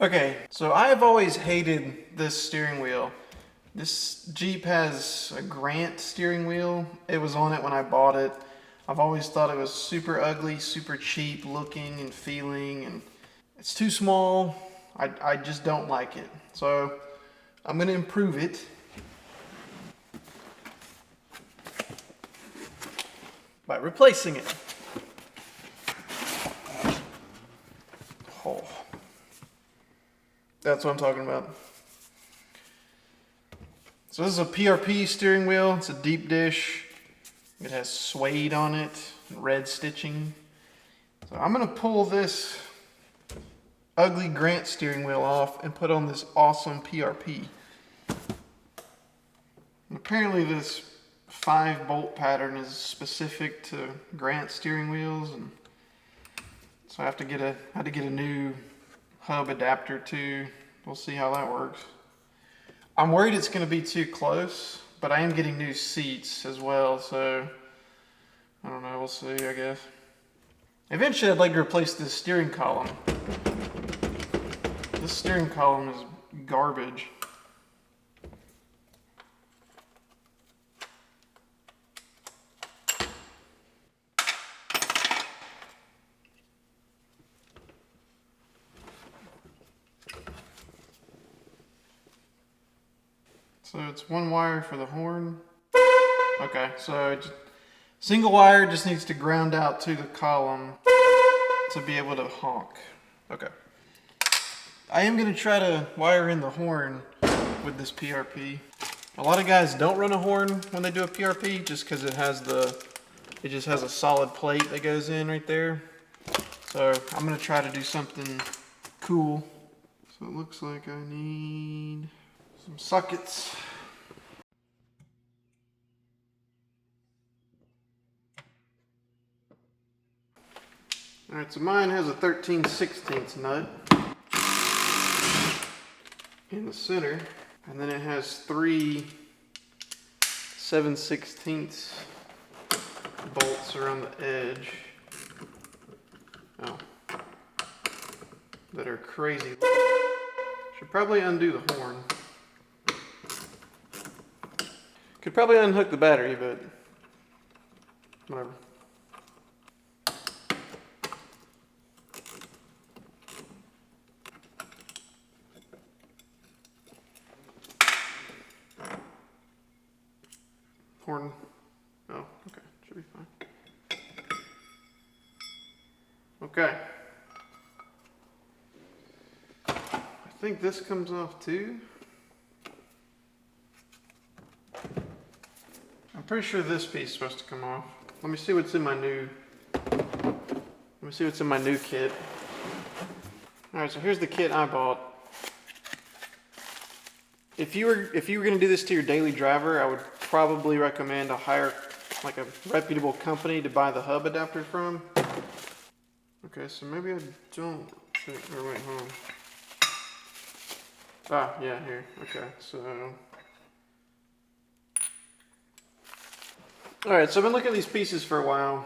Okay, so I have always hated this steering wheel. This Jeep has a Grant steering wheel. It was on it when I bought it. I've always thought it was super ugly, super cheap looking and feeling, and it's too small. I just don't like it. So I'm gonna improve it by replacing it. Oh, that's what I'm talking about. So this is a PRP steering wheel. It's a deep dish. It has suede on it, red stitching. So I'm gonna pull this ugly Grant steering wheel off and put on this awesome PRP. And apparently this 5-bolt pattern is specific to Grant steering wheels, and so I had to get a new hub adapter too. We'll see how that works. I'm worried it's going to be too close, but I am getting new seats as well, so I don't know, we'll see, I guess. Eventually I'd like to replace this steering column. This steering column is garbage. So it's one wire for the horn. Okay, so single wire just needs to ground out to the column to be able to honk. Okay. I am going to try to wire in the horn with this PRP. A lot of guys don't run a horn when they do a PRP just because it just has a solid plate that goes in right there. So I'm going to try to do something cool. So it looks like I need some sockets. Alright, so mine has a 13/16 nut in the center, and then it has 3 7/16 bolts around the edge. Oh, that are crazy. Should probably undo the horn. Could probably unhook the battery, but whatever. Horn. Oh, okay. Should be fine. Okay. I think this comes off too. I'm pretty sure this piece is supposed to come off. Let me see what's in my new kit. Alright, so here's the kit I bought. If you were gonna do this to your daily driver, I would probably recommend like a reputable company to buy the hub adapter from. Okay, so maybe I don't think, or wait, hold on. Ah, yeah, here. Okay, so. Alright, so I've been looking at these pieces for a while.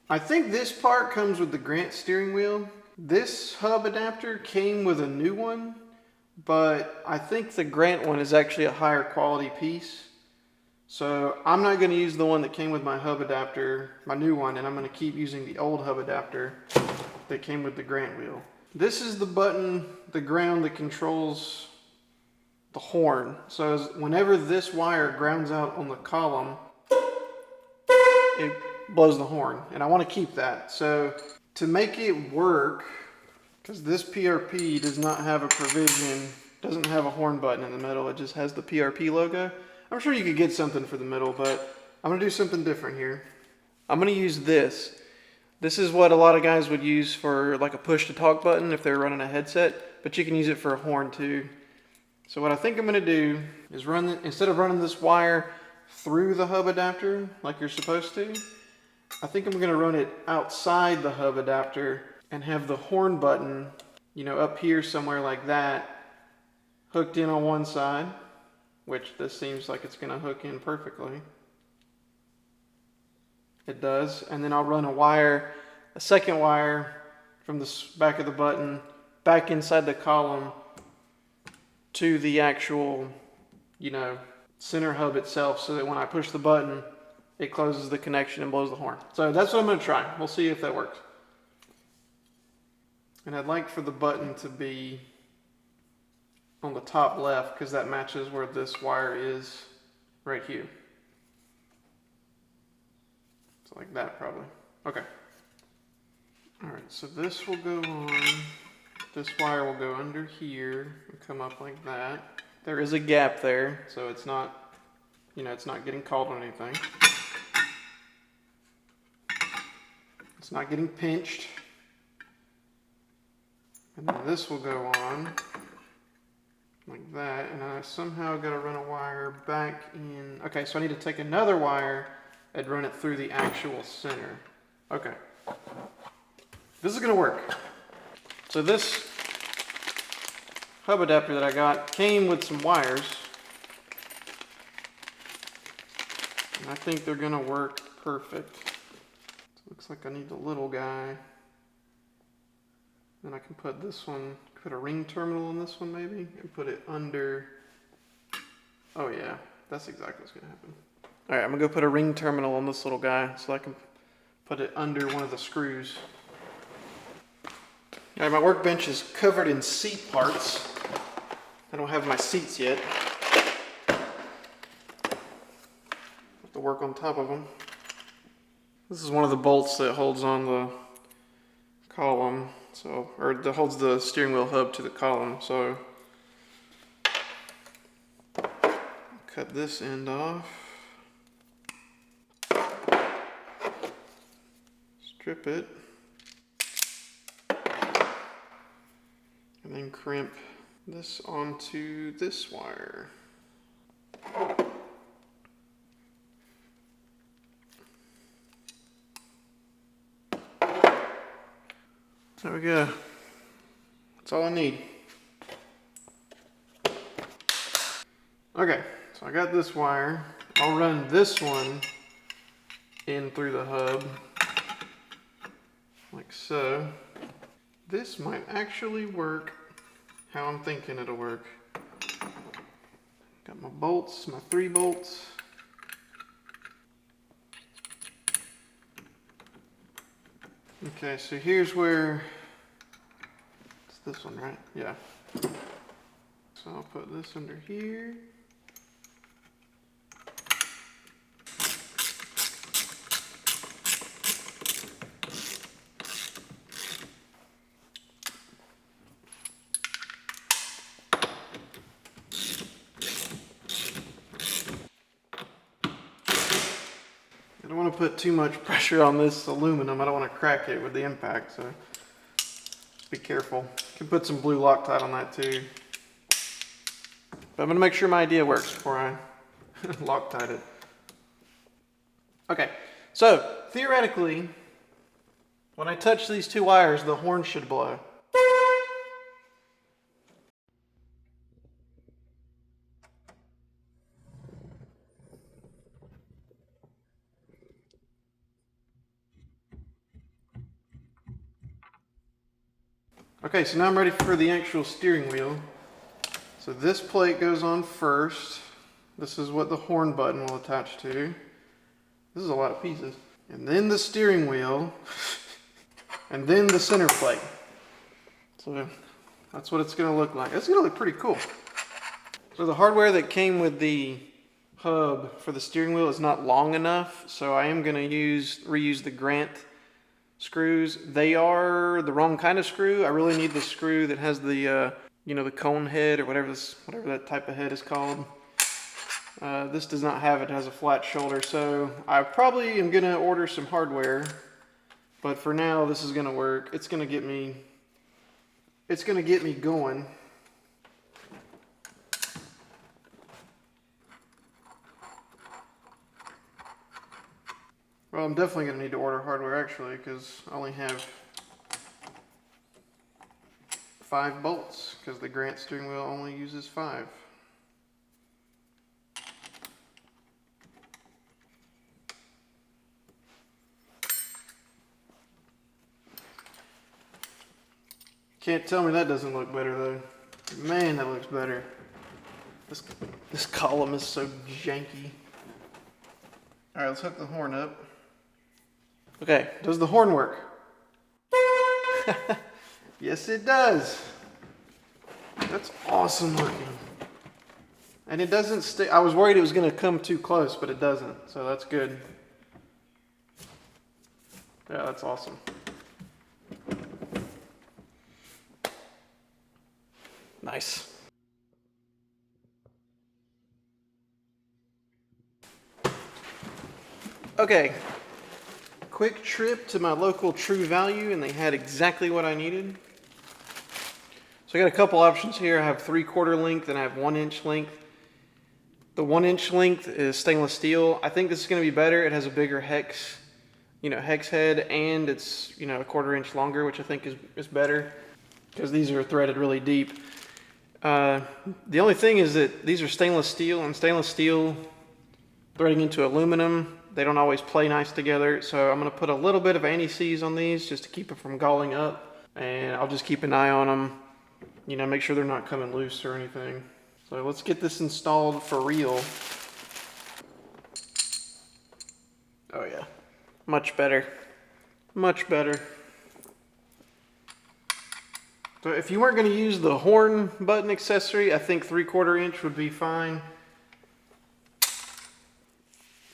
I think this part comes with the Grant steering wheel. This hub adapter came with a new one, but I think the Grant one is actually a higher quality piece. So I'm not going to use the one that came with my hub adapter, my new one, and I'm going to keep using the old hub adapter that came with the Grant wheel. This is the button, the ground that controls the horn. So whenever this wire grounds out on the column, it blows the horn, and I want to keep that. So to make it work, because this PRP does not have a provision, doesn't have a horn button in the middle, it just has the PRP logo. I'm sure you could get something for the middle, but I'm going to do something different here. I'm going to use this. This is what a lot of guys would use for like a push to talk button if they're running a headset, but you can use it for a horn too. So what I think I'm going to do is instead of running this wire through the hub adapter like you're supposed to, I think I'm going to run it outside the hub adapter and have the horn button, you know, up here somewhere like that, hooked in on one side, which this seems like it's going to hook in perfectly. It does. And then I'll run a second wire from the back of the button back inside the column to the actual, you know, center hub itself, so that when I push the button, it closes the connection and blows the horn. So that's what I'm going to try. We'll see if that works. And I'd like for the button to be on the top left, because that matches where this wire is right here. So like that probably. Okay. Alright, so this will go on. This wire will go under here and come up like that. There is a gap there, so it's not, you know, it's not getting caught on anything. It's not getting pinched. And then this will go on like that, and I somehow got to run a wire back in. Okay, so I need to take another wire and run it through the actual center. Okay. This is going to work. So this hub adapter that I got came with some wires. And I think they're going to work perfect. So it looks like I need the little guy. Then I can put this one, put a ring terminal in this one maybe, and put it under. Oh yeah, that's exactly what's going to happen. Alright, I'm going to go put a ring terminal on this little guy so I can put it under one of the screws. Alright, my workbench is covered in seat parts. I don't have my seats yet. Have to work on top of them. This is one of the bolts that holds on the column, so, or that holds the steering wheel hub to the column. So cut this end off. Strip it. And then crimp this onto this wire. There we go. That's all I need. Okay, so I got this wire. I'll run this one in through the hub, like so. This might actually work how I'm thinking it'll work. Got my bolts, my 3 bolts. Okay, so here's where, it's this one, right? Yeah. So I'll put this under here. I don't want to put too much pressure on this aluminum. I don't want to crack it with the impact, so just be careful. You can put some blue Loctite on that too. But I'm going to make sure my idea works before I Loctite it. Okay, so theoretically, when I touch these 2 wires, the horn should blow. Okay, so now I'm ready for the actual steering wheel. So this plate goes on first. This is what the horn button will attach to. This is a lot of pieces. And then the steering wheel. And then the center plate. So that's what it's going to look like. It's going to look pretty cool. So the hardware that came with the hub for the steering wheel is not long enough. So I am going to reuse the Grant screws. They are the wrong kind of screw. I really need the screw that has the you know, the cone head or whatever that type of head is called. This does not have it. It has a flat shoulder, so I probably am gonna order some hardware, but for now this is gonna work. It's gonna get me going. Well, I'm definitely gonna need to order hardware actually, because I only have 5 bolts, because the Grant steering wheel only uses 5. Can't tell me that doesn't look better though. Man, that looks better. This column is so janky. All right, let's hook the horn up. Okay, does the horn work? Yes, it does. That's awesome looking. And it doesn't stick. I was worried it was going to come too close, but it doesn't. So that's good. Yeah, that's awesome. Nice. Okay. Quick trip to my local True Value, and they had exactly what I needed. So I got a couple options here. I have 3/4 length and I have 1 inch length. The 1 inch length is stainless steel. I think this is going to be better. It has a bigger hex head, and it's, a 1/4 inch longer, which I think is better because these are threaded really deep. The only thing is that these are stainless steel, and stainless steel threading into aluminum, they don't always play nice together. So I'm going to put a little bit of anti-seize on these just to keep it from galling up, and I'll just keep an eye on them, make sure they're not coming loose or anything. So let's get this installed for real. Oh yeah, much better, much better. So if you weren't going to use the horn button accessory, I think 3/4 inch would be fine.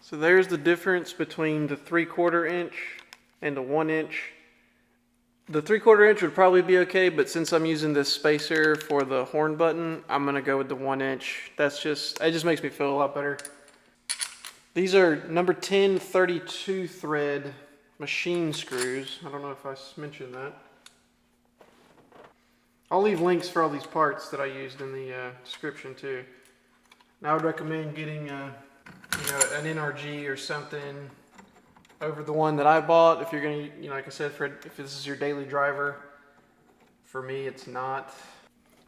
So there's the difference between the 3/4 inch and the 1 inch. The 3/4 inch would probably be okay, but since I'm using this spacer for the horn button, I'm gonna go with the 1 inch. It just makes me feel a lot better. These are number 10 32 thread machine screws. I don't know if I mentioned that. I'll leave links for all these parts that I used in the description too. Now I would recommend getting an NRG or something over the one that I bought if you're gonna, like I said, if this is your daily driver. For me, it's not.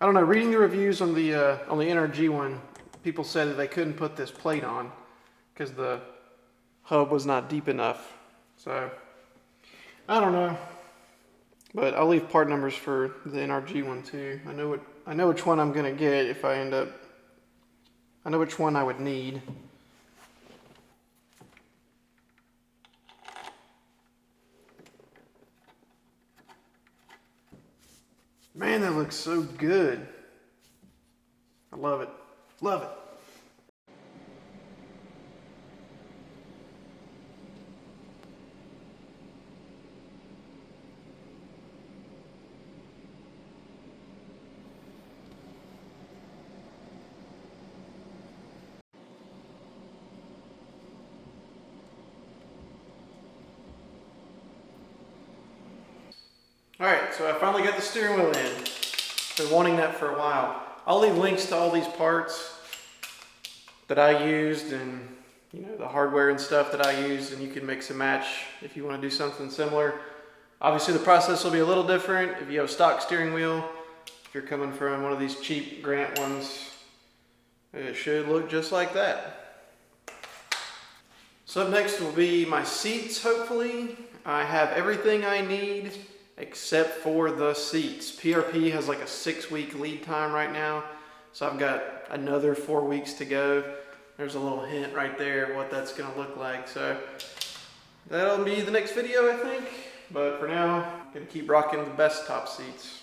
I don't know. Reading the reviews on the NRG one, people said that they couldn't put this plate on because the hub was not deep enough. So I don't know, but I'll leave part numbers for the NRG one too. I know which one I'm gonna get if I end up. I know which one I would need. Man, that looks so good. I love it. Love it. Alright, so I finally got the steering wheel in. Been wanting that for a while. I'll leave links to all these parts that I used and the hardware and stuff that I used, and you can mix and match if you want to do something similar. Obviously the process will be a little different if you have a stock steering wheel. If you're coming from one of these cheap Grant ones, it should look just like that. So up next will be my seats, hopefully. I have everything I need except for the seats. PRP has like a 6-week lead time right now, so I've got another 4 weeks to go. There's a little hint right there of what that's gonna look like. So that'll be the next video, I think. But for now, I'm gonna keep rocking the best top seats.